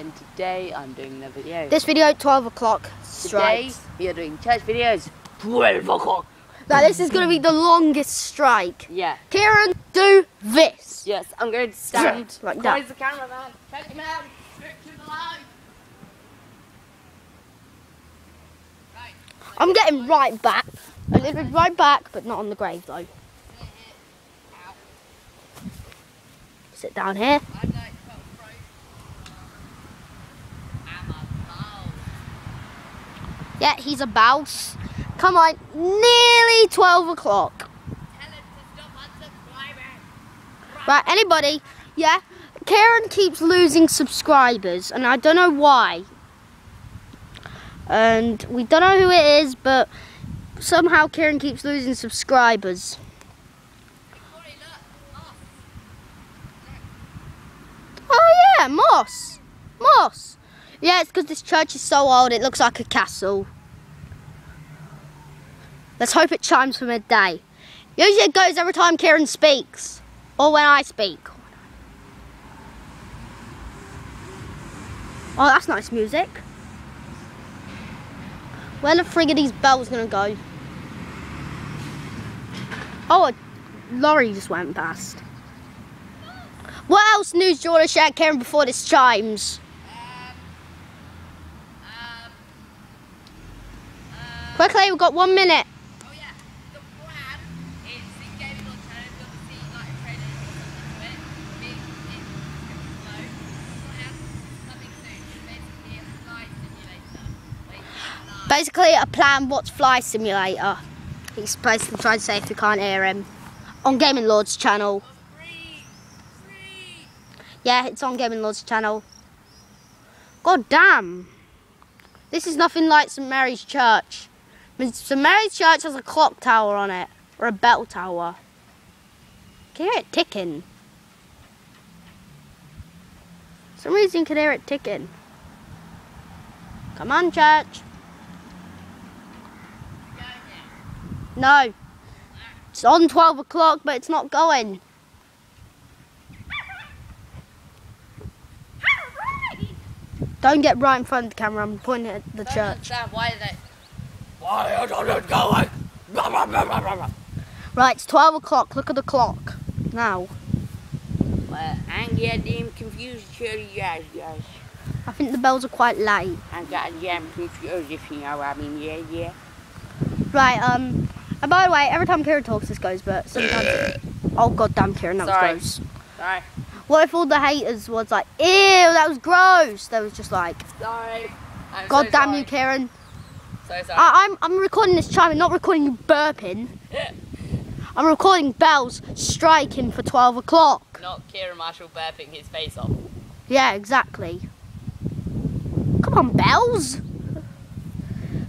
and today I'm doing another video. This video, 12 o'clock. Today we are doing church videos. 12 o'clock. Now this is going to be the longest strike. Yeah. Kieran, do this. Yes, I'm going to stand like that. Where's the cameraman? Check him out. Strict to the line. Right. I'm getting right back. A little bit right back, but not on the grave though. Sit down here. Yeah, he's a bouse. Come on, nearly 12 o'clock. Right, anybody? Yeah, Kieran keeps losing subscribers, and I don't know why. And we don't know who it is, but somehow Kieran keeps losing subscribers. Oh yeah, moss. Moss. Yeah, it's because this church is so old, it looks like a castle. Let's hope it chimes for midday. Usually it goes every time Kieran speaks. Or when I speak. Oh, that's nice music. Where the frig are these bells gonna go? Oh, a lorry just went past. What else news do you want to share, Kieran, before this chimes? Quickly, we've got 1 minute. Oh yeah, the plan is in gaming on channel, you're going to see like a trailer or something to it. It's slow. Plan coming soon. Basically a fly simulator. Basically a plan, what's Fly Simulator? He's basically trying to say if you can't hear him. On Gaming Lord's channel. Yeah, it's on Gaming Lord's channel. God damn. This is nothing like St Mary's Church. St Mary's Church has a clock tower on it. Or a bell tower. Can you hear it ticking? For some reason you can hear it ticking. Come on, church. No. It's on 12 o'clock, but it's not going. Don't get right in front of the camera, I'm pointing at the church. Why are they going? Right, it's 12 o'clock, look at the clock. Now. Well, I'm getting confused, guys. I think the bells are quite late. I'm getting confused, if you know what I mean, yeah. Right, and by the way, every time Kieran talks this goes, but sometimes oh god damn Kieran, that was gross. Sorry. What if all the haters was like, ew, that was gross? They was just like, Sorry. God damn you, Kieran. So sorry. I'm recording this chiming, not recording you burping. I'm recording bells striking for 12 o'clock. Not Kieran Marshall burping his face off. Yeah, exactly. Come on, bells.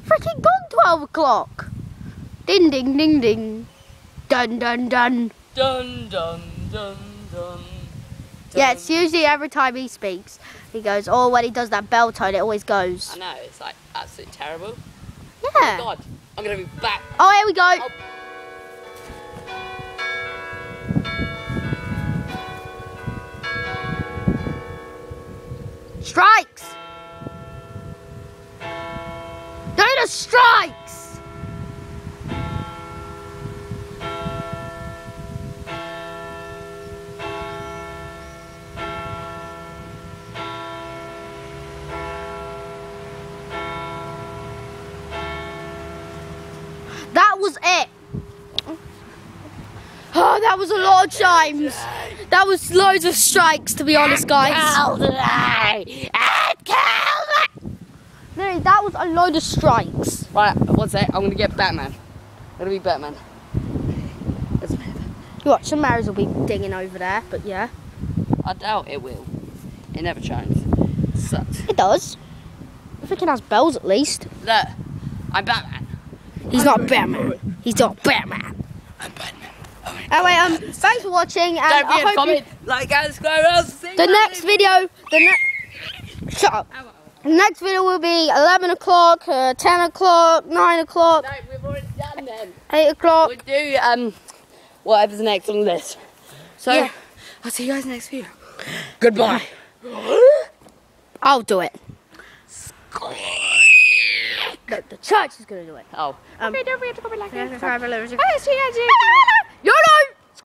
Freaking gone 12 o'clock. Ding, ding, ding, ding. Dun, dun, dun. Dun, dun, dun, dun. Yeah, it's usually every time he speaks. He goes, oh, when he does that bell tone, it always goes. I know, it's like absolutely terrible. Yeah. Oh my god, I'm going to be back. Oh, here we go. Oh. Strikes. Do the strikes. That was it. Oh, that was a lot of chimes. That was loads of strikes, to be honest, guys. Literally, that was a load of strikes. Right, what's that? I'm going to get Batman. I'm going to be Batman. You watch, some Marys will be dinging over there, but yeah. I doubt it will. It never chimes. It sucks. It does. I think it has bells at least. Look, I'm Batman. He's not Batman. He's not Batman. I'm Batman. Anyway, thanks for watching, and Don't I forget to hope comment, like, and subscribe. the next video, shut up. The next video will be 11 o'clock, 10 o'clock, 9 o'clock. No, we've already done them. 8 o'clock. We'll do whatever's next on the list. So, Yeah. I'll see you guys next video. Goodbye. I'll do it. No, the church is gonna do it. Oh. Okay, don't forget to comment, like, and subscribe. subscribe.